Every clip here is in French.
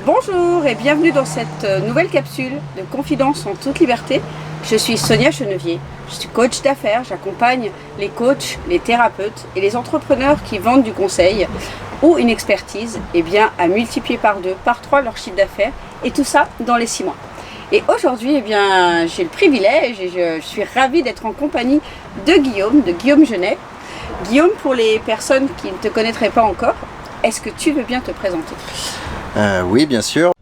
Bonjour et bienvenue dans cette nouvelle capsule de Confidence en toute liberté. Je suis Sonia Chenevier, je suis coach d'affaires, j'accompagne les coachs, les thérapeutes et les entrepreneurs qui vendent du conseil ou une expertise à multiplier par 2, par 3 leur chiffre d'affaires et tout ça dans les 6 mois. Et aujourd'hui, j'ai le privilège et je suis ravie d'être en compagnie de Guillaume Genet. Guillaume, pour les personnes qui ne te connaîtraient pas encore, est-ce que tu veux bien te présenter ? Oui, bien sûr.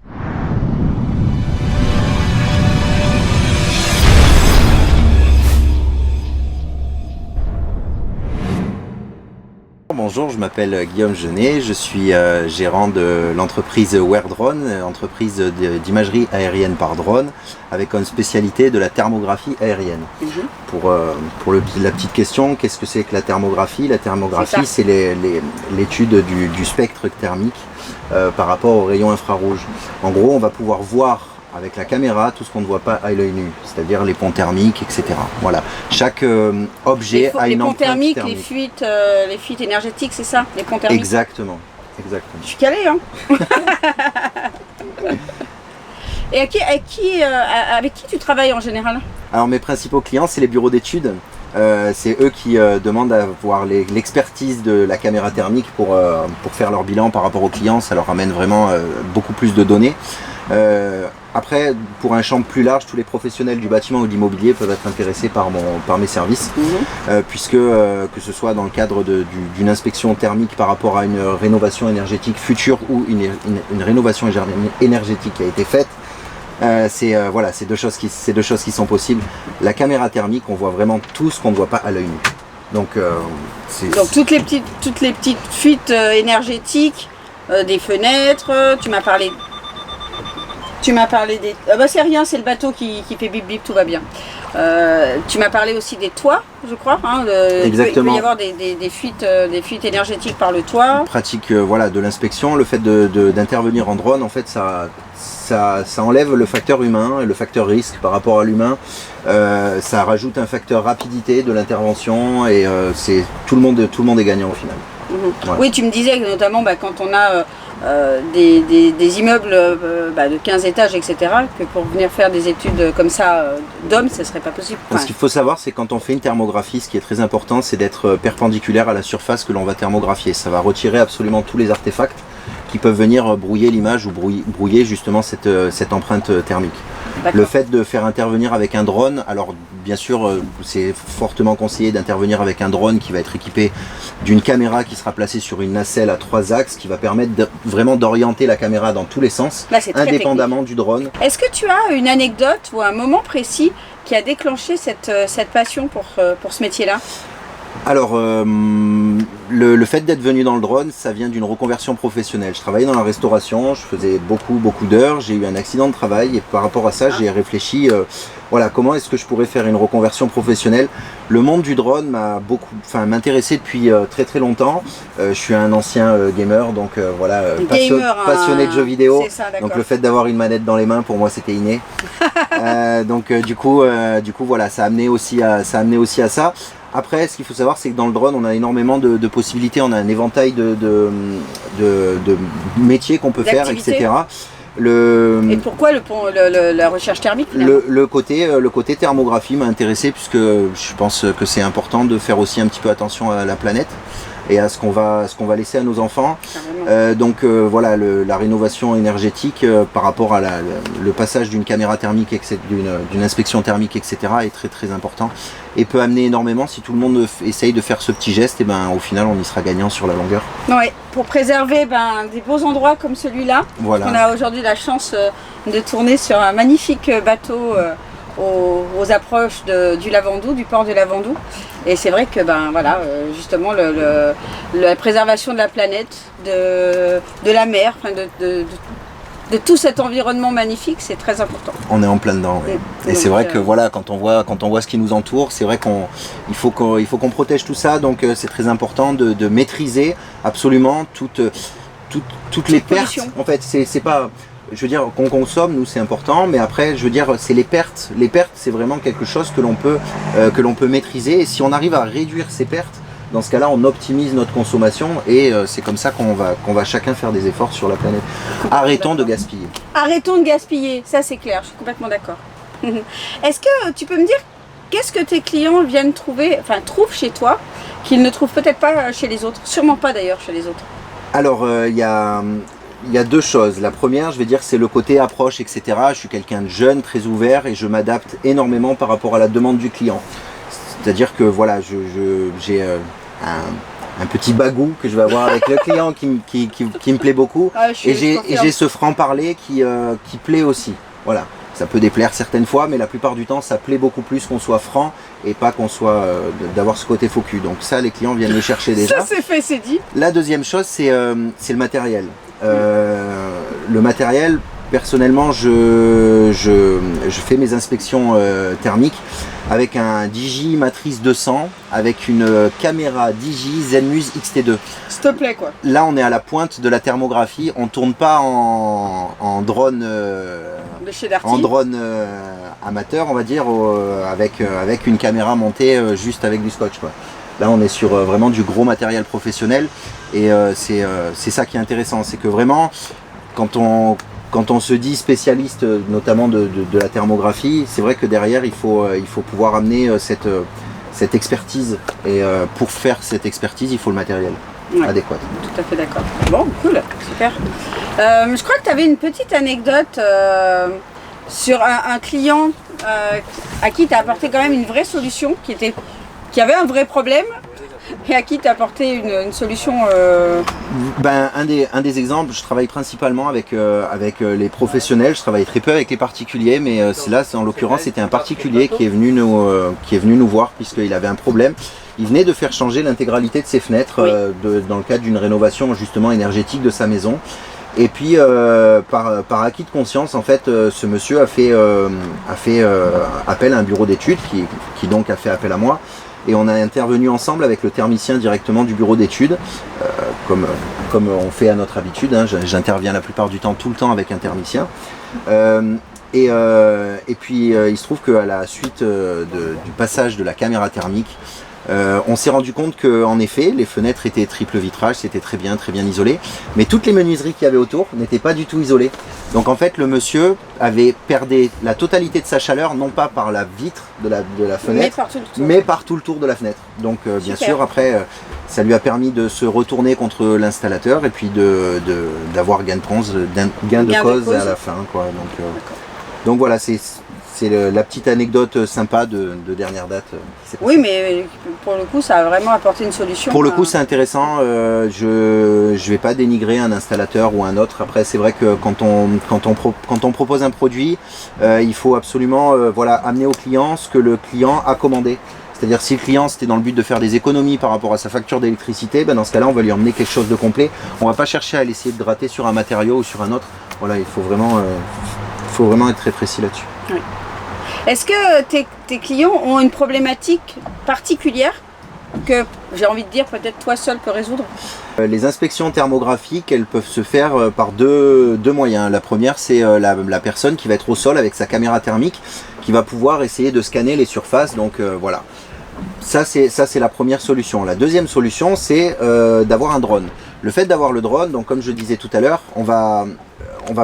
Bonjour, je m'appelle Guillaume Genet, je suis gérant de l'entreprise WearDrone, entreprise d'imagerie aérienne par drone, avec une spécialité de la thermographie aérienne. Pour la petite question, qu'est-ce que c'est que la thermographie ? La thermographie, c'est l'étude du spectre thermique par rapport aux rayons infrarouges. En gros, on va pouvoir voir avec la caméra tout ce qu'on ne voit pas à l'œil nu, c'est-à-dire les ponts thermiques, etc. Voilà. Chaque objet a une empreinte thermique. Les fuites énergétiques, c'est ça ? Les ponts thermiques ? Exactement. Je suis calée, hein. Et avec qui tu travailles en général ? Alors mes principaux clients, c'est les bureaux d'études. C'est eux qui demandent à avoir l'expertise de la caméra thermique pour faire leur bilan par rapport aux clients. Ça leur amène vraiment beaucoup plus de données. Après, pour un champ plus large, tous les professionnels du bâtiment ou de l'immobilier peuvent être intéressés par mes services, puisque que ce soit dans le cadre d'une inspection thermique par rapport à une rénovation énergétique future ou une rénovation énergétique qui a été faite, c'est deux choses qui sont possibles. La caméra thermique, on voit vraiment tout ce qu'on ne voit pas à l'œil nu. Donc toutes les petites fuites énergétiques, des fenêtres, tu m'as parlé des... c'est rien, c'est le bateau qui fait bip bip, tout va bien. Tu m'as parlé aussi des toits, je crois. Exactement. Il peut y avoir des fuites énergétiques par le toit. Pratique de l'inspection, le fait d'intervenir en drone, en fait, ça enlève le facteur humain et le facteur risque par rapport à l'humain. Ça rajoute un facteur rapidité de l'intervention et tout le monde est gagnant au final. Voilà. Oui, tu me disais que notamment quand on a des immeubles de 15 étages, etc., que pour venir faire des études comme ça d'hommes, ce ne serait pas possible. Ce qu'il faut savoir, c'est que quand on fait une thermographie, ce qui est très important, c'est d'être perpendiculaire à la surface que l'on va thermographier. Ça va retirer absolument tous les artefacts qui peuvent venir brouiller l'image ou brouiller justement cette empreinte thermique. Le fait de faire intervenir avec un drone, alors bien sûr c'est fortement conseillé d'intervenir avec un drone qui va être équipé d'une caméra qui sera placée sur une nacelle à 3 axes qui va permettre vraiment d'orienter la caméra dans tous les sens, indépendamment du drone. Est-ce que tu as une anecdote ou un moment précis qui a déclenché cette passion pour ce métier-là ? Alors, le fait d'être venu dans le drone, ça vient d'une reconversion professionnelle. Je travaillais dans la restauration, je faisais beaucoup d'heures, j'ai eu un accident de travail et par rapport à ça, j'ai réfléchi, comment est-ce que je pourrais faire une reconversion professionnelle. Le monde du drone m'intéressait depuis très longtemps. Je suis un ancien gamer, donc passionné de jeux vidéo. Ça, donc le fait d'avoir une manette dans les mains, pour moi, c'était inné. Du coup, ça a amené aussi à ça. Après, ce qu'il faut savoir, c'est que dans le drone, on a énormément de possibilités, on a un éventail de métiers qu'on peut faire, etc. Et pourquoi la recherche thermique le côté thermographie m'a intéressé, puisque je pense que c'est important de faire aussi un petit peu attention à la planète et à ce qu'on va laisser à nos enfants. La rénovation énergétique par rapport à le passage d'une caméra thermique, d'une inspection thermique, etc. est très très important et peut amener énormément. Si tout le monde essaye de faire ce petit geste, au final on y sera gagnant sur la longueur. Oui, pour préserver des beaux endroits comme celui-là. Voilà. On a aujourd'hui la chance de tourner sur un magnifique bateau aux approches du Lavandou, du port de Lavandou. Et c'est vrai que justement la préservation de la planète, de la mer, de tout cet environnement magnifique, c'est très important. On est en plein dedans. Oui. Et c'est vrai que quand on voit ce qui nous entoure, c'est vrai qu'il faut qu'on protège tout ça. Donc c'est très important de maîtriser absolument toutes les pertes. En fait, c'est pas... Je veux dire, qu'on consomme, nous, c'est important, mais après, je veux dire, c'est les pertes. Les pertes, c'est vraiment quelque chose que l'on peut maîtriser. Et si on arrive à réduire ces pertes, Dans ce cas-là, on optimise notre consommation et c'est comme ça qu'on va chacun faire des efforts sur la planète. Arrêtons de gaspiller. Arrêtons de gaspiller, ça c'est clair, je suis complètement d'accord. Est-ce que tu peux me dire qu'est-ce que tes clients viennent trouver, enfin trouvent chez toi, qu'ils ne trouvent peut-être pas chez les autres, sûrement pas d'ailleurs chez les autres? Alors, il y a 2 choses. La première, je vais dire, c'est le côté approche, etc. Je suis quelqu'un de jeune, très ouvert et je m'adapte énormément par rapport à la demande du client. C'est-à-dire que voilà, j'ai un petit bagou que je vais avoir avec le client qui me plaît beaucoup. Et j'ai ce franc-parler qui plaît aussi. Voilà. Ça peut déplaire certaines fois, mais la plupart du temps, ça plaît beaucoup plus qu'on soit franc et pas qu'on soit d'avoir ce côté faux cul. Donc ça, les clients viennent le chercher déjà. Ça c'est fait, c'est dit. La deuxième chose, c'est le matériel. Le matériel, personnellement, je fais mes inspections thermiques avec un Digi Matrice 200, avec une caméra Digi Zenmuse XT2. S'il te plaît quoi. Là, on est à la pointe de la thermographie. On tourne pas en drone. En drone amateur, on va dire, avec une caméra montée juste avec du scotch, quoi. Là, on est sur vraiment du gros matériel professionnel et c'est ça qui est intéressant, c'est que vraiment, quand on se dit spécialiste, notamment de la thermographie, c'est vrai que derrière, il faut pouvoir amener cette expertise et pour faire cette expertise, il faut le matériel. Ouais, adéquat. Tout à fait d'accord. Bon, cool, super. Je crois que tu avais une petite anecdote sur un client à qui tu as apporté quand même une vraie solution, qui avait un vrai problème et à qui tu as apporté une solution. Ben, un des exemples, je travaille principalement avec les professionnels, je travaille très peu avec les particuliers, mais là, en l'occurrence, c'était un particulier qui est venu nous voir puisqu'il avait un problème. Il venait de faire changer l'intégralité de ses fenêtres dans le cadre d'une rénovation justement énergétique de sa maison. Et puis par acquis de conscience, en fait, ce monsieur a fait appel à un bureau d'études qui donc a fait appel à moi. Et on a intervenu ensemble avec le thermicien directement du bureau d'études, comme on fait à notre habitude. Hein. J'interviens la plupart du temps, tout le temps avec un thermicien. Et puis il se trouve qu'à la suite du passage de la caméra thermique, on s'est rendu compte qu'en effet, les fenêtres étaient triple vitrage, c'était très bien isolé, mais toutes les menuiseries qu'il y avait autour n'étaient pas du tout isolées. Donc en fait, le monsieur avait perdu la totalité de sa chaleur, non pas par la vitre de la fenêtre, mais par tout le tour de la fenêtre. Donc bien sûr, après, ça lui a permis de se retourner contre l'installateur et puis d'avoir gain de cause à la fin, quoi. Donc voilà, c'est la petite anecdote sympa de dernière date. Oui, mais pour le coup, ça a vraiment apporté une solution. Pour le coup, c'est intéressant. Je ne vais pas dénigrer un installateur ou un autre. Après, c'est vrai que quand on propose un produit, il faut absolument amener au client ce que le client a commandé. C'est-à-dire si le client c'était dans le but de faire des économies par rapport à sa facture d'électricité, ben dans ce cas-là, on va lui emmener quelque chose de complet. On ne va pas chercher à essayer de gratter sur un matériau ou sur un autre. Voilà, il faut vraiment être très précis là-dessus. Oui. Est-ce que tes clients ont une problématique particulière que j'ai envie de dire peut-être toi seul peux résoudre? Les inspections thermographiques, elles peuvent se faire par deux moyens. La première, c'est la personne qui va être au sol avec sa caméra thermique, qui va pouvoir essayer de scanner les surfaces. Donc voilà, ça c'est la première solution. La deuxième solution, c'est d'avoir un drone. Le fait d'avoir le drone, donc comme je disais tout à l'heure, on va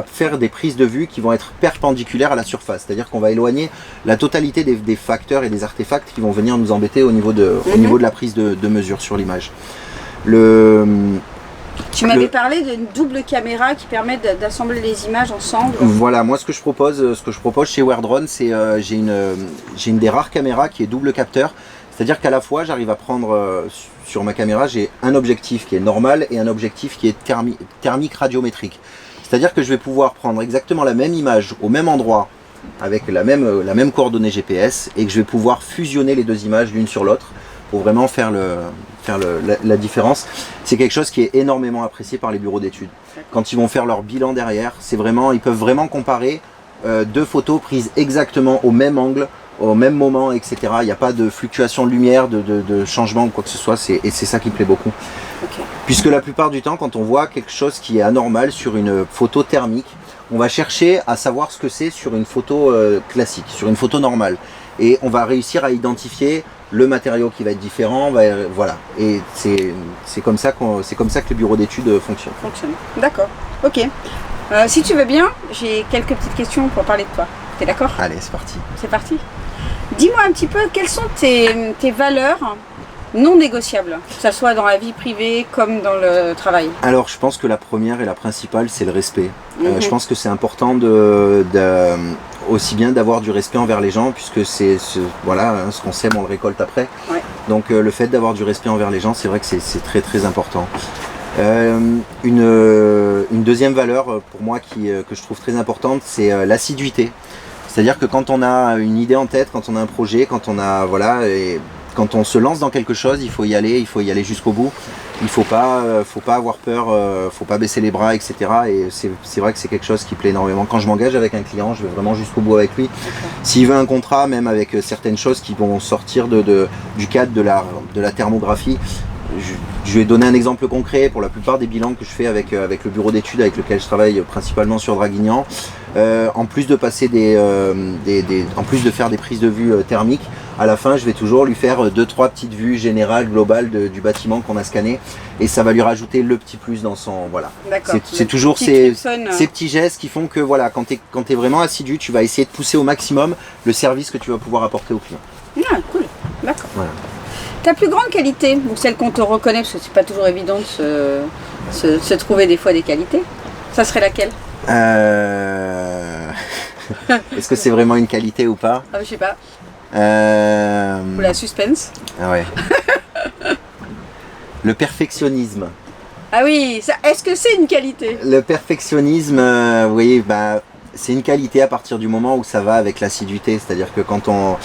faire des prises de vue qui vont être perpendiculaires à la surface. C'est-à-dire qu'on va éloigner la totalité des facteurs et des artefacts qui vont venir nous embêter au niveau de la prise de mesure sur l'image. Tu m'avais parlé d'une double caméra qui permet d'assembler les images ensemble. Voilà, moi ce que je propose chez WearDrone, c'est j'ai une des rares caméras qui est double capteur. C'est-à-dire qu'à la fois, j'arrive à prendre sur ma caméra, j'ai un objectif qui est normal et un objectif qui est thermique radiométrique. C'est-à-dire que je vais pouvoir prendre exactement la même image au même endroit avec la même coordonnée GPS et que je vais pouvoir fusionner les deux images l'une sur l'autre pour vraiment faire la différence. C'est quelque chose qui est énormément apprécié par les bureaux d'études. Quand ils vont faire leur bilan derrière, ils peuvent vraiment comparer deux photos prises exactement au même angle, au même moment, etc. Il n'y a pas de fluctuation de lumière, de changement ou quoi que ce soit, et c'est ça qui plaît beaucoup. Okay. Puisque la plupart du temps, quand on voit quelque chose qui est anormal sur une photo thermique, on va chercher à savoir ce que c'est sur une photo classique, sur une photo normale. et on va réussir à identifier le matériau qui va être différent, voilà. Et c'est comme ça que le bureau d'études fonctionne. D'accord, ok. Si tu veux bien, j'ai quelques petites questions pour parler de toi. T'es d'accord? Allez, c'est parti. C'est parti. Dis-moi un petit peu, quelles sont tes valeurs non négociables, que ce soit dans la vie privée comme dans le travail? Alors, je pense que la première et la principale, c'est le respect. Je pense que c'est important aussi bien d'avoir du respect envers les gens, puisque voilà, hein, ce qu'on sème, on le récolte après. Ouais. Donc, le fait d'avoir du respect envers les gens, c'est vrai que c'est très très important. Une deuxième valeur pour moi que je trouve très importante, c'est l'assiduité. C'est-à-dire que quand on a une idée en tête, quand on a un projet, quand on se lance dans quelque chose, il faut y aller jusqu'au bout. Il faut pas avoir peur, faut pas baisser les bras, etc. Et c'est vrai que c'est quelque chose qui plaît énormément. Quand je m'engage avec un client, je vais vraiment jusqu'au bout avec lui. S'il veut un contrat, même avec certaines choses qui vont sortir du cadre de la thermographie, je vais donner un exemple concret. Pour la plupart des bilans que je fais avec le bureau d'études avec lequel je travaille principalement sur Draguignan, en plus de passer en plus de faire des prises de vue thermiques, à la fin je vais toujours lui faire 2-3 petites vues générales, globales du bâtiment qu'on a scanné, et ça va lui rajouter le petit plus dans son... Voilà. C'est toujours ces petits gestes qui font que voilà, quand tu es vraiment assidu, tu vas essayer de pousser au maximum le service que tu vas pouvoir apporter au client. Ah, cool, d'accord. Voilà. Ta plus grande qualité, ou celle qu'on te reconnaît, parce que c'est pas toujours évident de se trouver des fois des qualités, ça serait laquelle? Est-ce que c'est vraiment une qualité ou pas? Je sais pas. Ou la suspense. Ah ouais. Le perfectionnisme. Ah oui, est-ce que c'est une qualité? Le perfectionnisme, oui, c'est une qualité à partir du moment où ça va avec l'assiduité. C'est-à-dire que quand on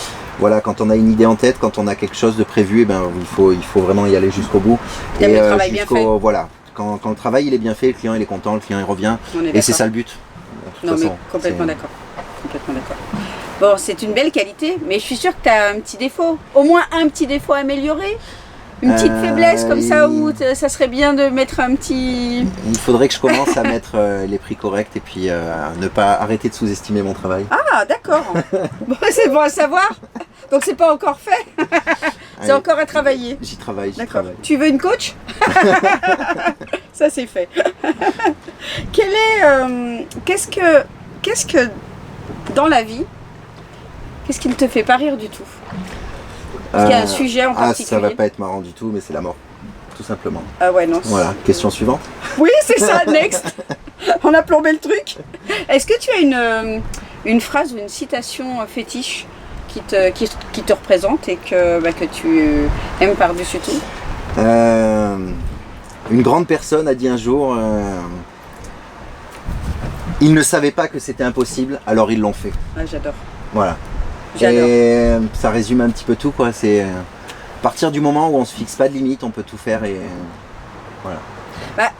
a une idée en tête, quand on a quelque chose de prévu, il faut vraiment y aller jusqu'au bout. Et le travail bien fait. Voilà. Quand le travail il est bien fait, le client il est content, le client il revient. Et c'est ça le but. Non, mais complètement d'accord. Complètement d'accord. Bon, c'est une belle qualité, mais je suis sûre que tu as un petit défaut. Au moins un petit défaut amélioré. Une petite faiblesse comme ça, où ça serait bien de mettre un petit... Il faudrait que je commence à mettre les prix corrects et puis ne pas arrêter de sous-estimer mon travail. Ah, d'accord. Bon, c'est bon à savoir. Donc c'est pas encore fait. C'est encore à travailler. J'y travaille. D'accord. Tu veux une coach? Ça c'est fait. Qu'est-ce que dans la vie, qu'est-ce qui ne te fait pas rire du tout? Est-ce qu'il y a un sujet en particulier? Ça va pas être marrant du tout, mais c'est la mort, tout simplement. Ah ouais, non. Voilà, question suivante. Oui, c'est ça, next. On a plombé le truc. Est-ce que tu as une phrase ou une citation fétiche qui te représente et que tu aimes par-dessus tout? Une grande personne a dit un jour, ils ne savaient pas que c'était impossible, alors ils l'ont fait. Ah, j'adore. Voilà. J'adore. Et ça résume un petit peu tout, quoi. C'est à partir du moment où on se fixe pas de limite, on peut tout faire et voilà.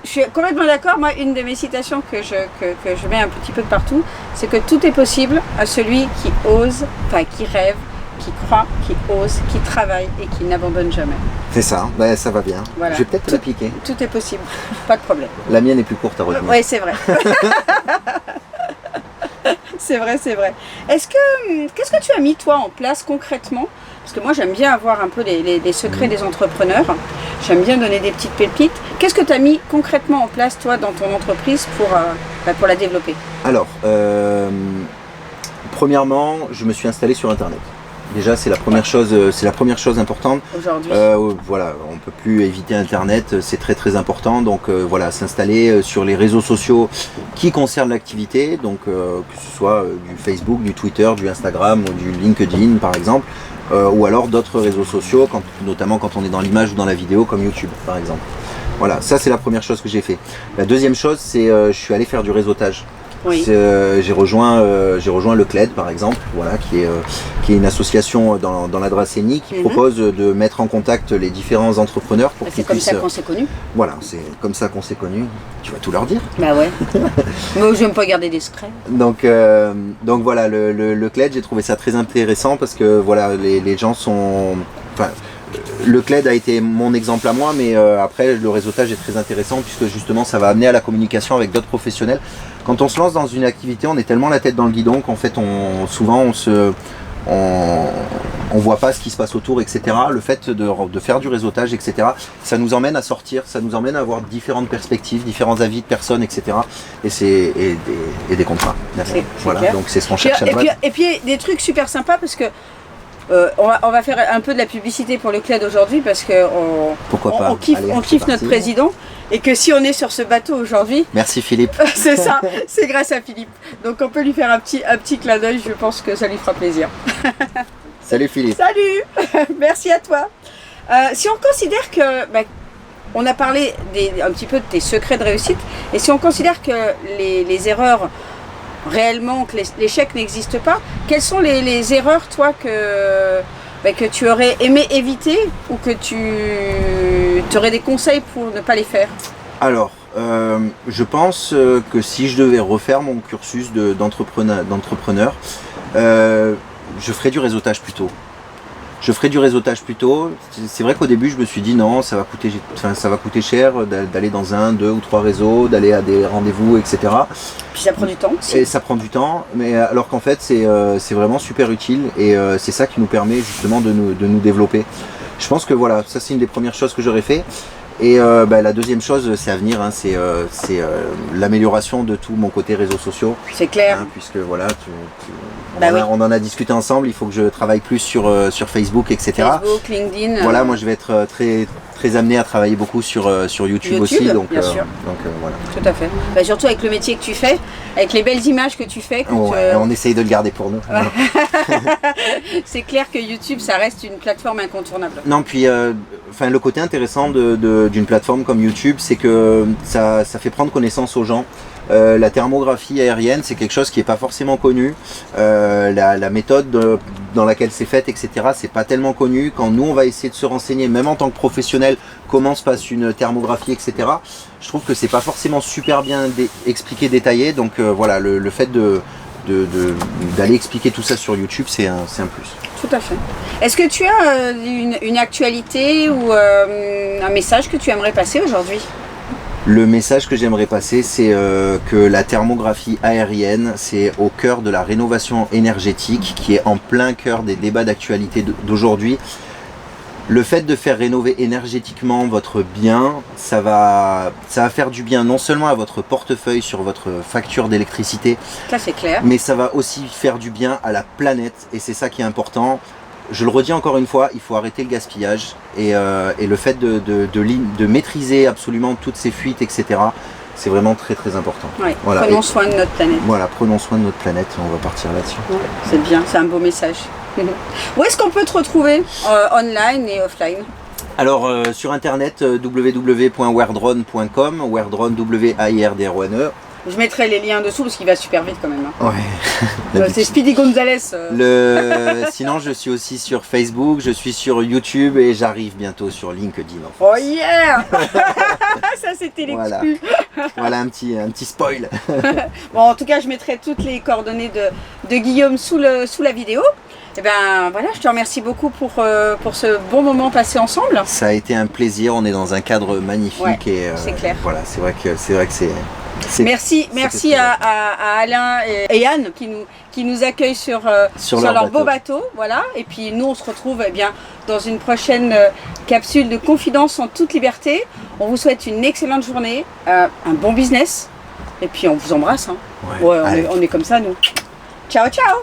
Je suis complètement d'accord. Moi, une de mes citations que je mets un petit peu de partout, c'est que tout est possible à celui qui ose, qui rêve, qui croit, qui ose, qui travaille et qui n'abandonne jamais. C'est ça, ça va bien. Voilà. Je vais peut-être te l'appliquer. Tout est possible, pas de problème. La mienne est plus courte à retenir. Oui, c'est vrai. C'est vrai, c'est vrai. Qu'est-ce que tu as mis toi en place concrètement? Parce que moi j'aime bien avoir un peu les secrets des entrepreneurs. J'aime bien donner des petites pépites. Qu'est-ce que tu as mis concrètement en place toi dans ton entreprise pour la développer? Alors, premièrement, je me suis installé sur Internet. Déjà, c'est la première chose importante. Aujourd'hui. Voilà, on peut plus éviter Internet, c'est très très important. Donc voilà, s'installer sur les réseaux sociaux qui concernent l'activité, donc que ce soit du Facebook, du Twitter, du Instagram ou du LinkedIn par exemple, ou alors d'autres réseaux sociaux, notamment quand on est dans l'image ou dans la vidéo comme YouTube par exemple. Voilà, ça c'est la première chose que j'ai fait. La deuxième chose, c'est je suis allé faire du réseautage. Oui. J'ai rejoint le CLED par exemple, voilà, qui est une association dans la Dracénie qui propose de mettre en contact les différents entrepreneurs pour qu'ils puissent... C'est comme ça qu'on s'est connus. Voilà, c'est comme ça qu'on s'est connus. Tu vas tout leur dire. Bah ouais. Moi j'aime pas garder des secrets. Donc voilà, le CLED, j'ai trouvé ça très intéressant parce que voilà, les gens sont... Enfin, le CLED a été mon exemple à moi, mais après le réseautage est très intéressant puisque justement ça va amener à la communication avec d'autres professionnels. Quand on se lance dans une activité, on est tellement la tête dans le guidon qu'en fait souvent on voit pas ce qui se passe autour, etc. Le fait de faire du réseautage, etc., ça nous emmène à sortir, ça nous emmène à avoir différentes perspectives, différents avis de personnes, etc. Et des contrats. Voilà, donc c'est ce qu'on cherche à la base. Et puis des trucs super sympas parce que on va faire un peu de la publicité pour le CLED aujourd'hui parce que on kiffe notre président et que si on est sur ce bateau aujourd'hui, merci Philippe. C'est ça, c'est grâce à Philippe. Donc on peut lui faire un petit clin d'œil, je pense que ça lui fera plaisir. Salut Philippe. Salut. Merci à toi. Si on considère que on a parlé un petit peu de tes secrets de réussite et si on considère que les erreurs réellement, que l'échec n'existe pas, quelles sont les erreurs toi que tu aurais aimé éviter ou que tu aurais des conseils pour ne pas les faire? Alors, je pense que si je devais refaire mon cursus d'entrepreneur, je ferais du réseautage plus tôt. C'est vrai qu'au début je me suis dit non, ça va coûter cher d'aller dans 1, 2 ou 3 réseaux, d'aller à des rendez-vous, etc. Puis ça prend du temps aussi. Et ça prend du temps, mais alors qu'en fait c'est vraiment super utile et c'est ça qui nous permet justement de nous développer. Je pense que voilà, ça c'est une des premières choses que j'aurais fait. Et la deuxième chose, c'est à venir, hein, c'est l'amélioration de tout mon côté réseaux sociaux. C'est clair. Hein, puisque voilà, on en a discuté ensemble, il faut que je travaille plus sur Facebook, etc. Facebook, LinkedIn. Voilà, moi je vais être très amené à travailler beaucoup sur YouTube aussi. Donc, bien sûr. Voilà. Tout à fait. Surtout avec le métier que tu fais, avec les belles images que tu fais. On essaye de le garder pour nous. C'est clair que YouTube, ça reste une plateforme incontournable. Non, puis le côté intéressant d'une plateforme comme YouTube, c'est que ça fait prendre connaissance aux gens. La thermographie aérienne, c'est quelque chose qui n'est pas forcément connu. La méthode dans laquelle c'est fait, etc., c'est pas tellement connu. Quand nous, on va essayer de se renseigner, même en tant que professionnel, comment se passe une thermographie, etc., je trouve que c'est pas forcément super bien expliqué, détaillé. Donc voilà, le fait d'aller expliquer tout ça sur YouTube, c'est un plus. Tout à fait. Est-ce que tu as une actualité ou un message que tu aimerais passer aujourd'hui ? Le message que j'aimerais passer, c'est que la thermographie aérienne, c'est au cœur de la rénovation énergétique, qui est en plein cœur des débats d'actualité d'aujourd'hui. Le fait de faire rénover énergétiquement votre bien, ça va faire du bien non seulement à votre portefeuille sur votre facture d'électricité, ça c'est clair, mais ça va aussi faire du bien à la planète et c'est ça qui est important. Je le redis encore une fois, il faut arrêter le gaspillage et le fait de maîtriser absolument toutes ces fuites, etc. C'est vraiment très très important. Ouais, voilà. Prenons soin de notre planète. Voilà, prenons soin de notre planète, on va partir là-dessus. Ouais, c'est bien, c'est un beau message. Où est-ce qu'on peut te retrouver online et offline? Alors sur internet www.wairdrone.com, Wairdrone, W-A-I-R-D-R-O-N-E. Je mettrai les liens dessous parce qu'il va super vite quand même. Hein. Ouais. C'est Speedy Gonzalez. Sinon, je suis aussi sur Facebook, je suis sur YouTube et j'arrive bientôt sur LinkedIn. Oh yeah. Ça c'était l'exclu. Voilà un petit spoil. Bon, en tout cas, je mettrai toutes les coordonnées de Guillaume sous la vidéo. Et ben voilà, je te remercie beaucoup pour ce bon moment passé ensemble. Ça a été un plaisir, on est dans un cadre magnifique. Ouais, et c'est clair. Voilà, c'est vrai que c'est... Merci à Alain et Anne qui nous accueillent sur leur beau bateau. Voilà. Et puis nous on se retrouve dans une prochaine capsule de confidence en toute liberté. On vous souhaite une excellente journée, un bon business et puis on vous embrasse. Hein. Ouais, on est comme ça nous. Ciao ciao.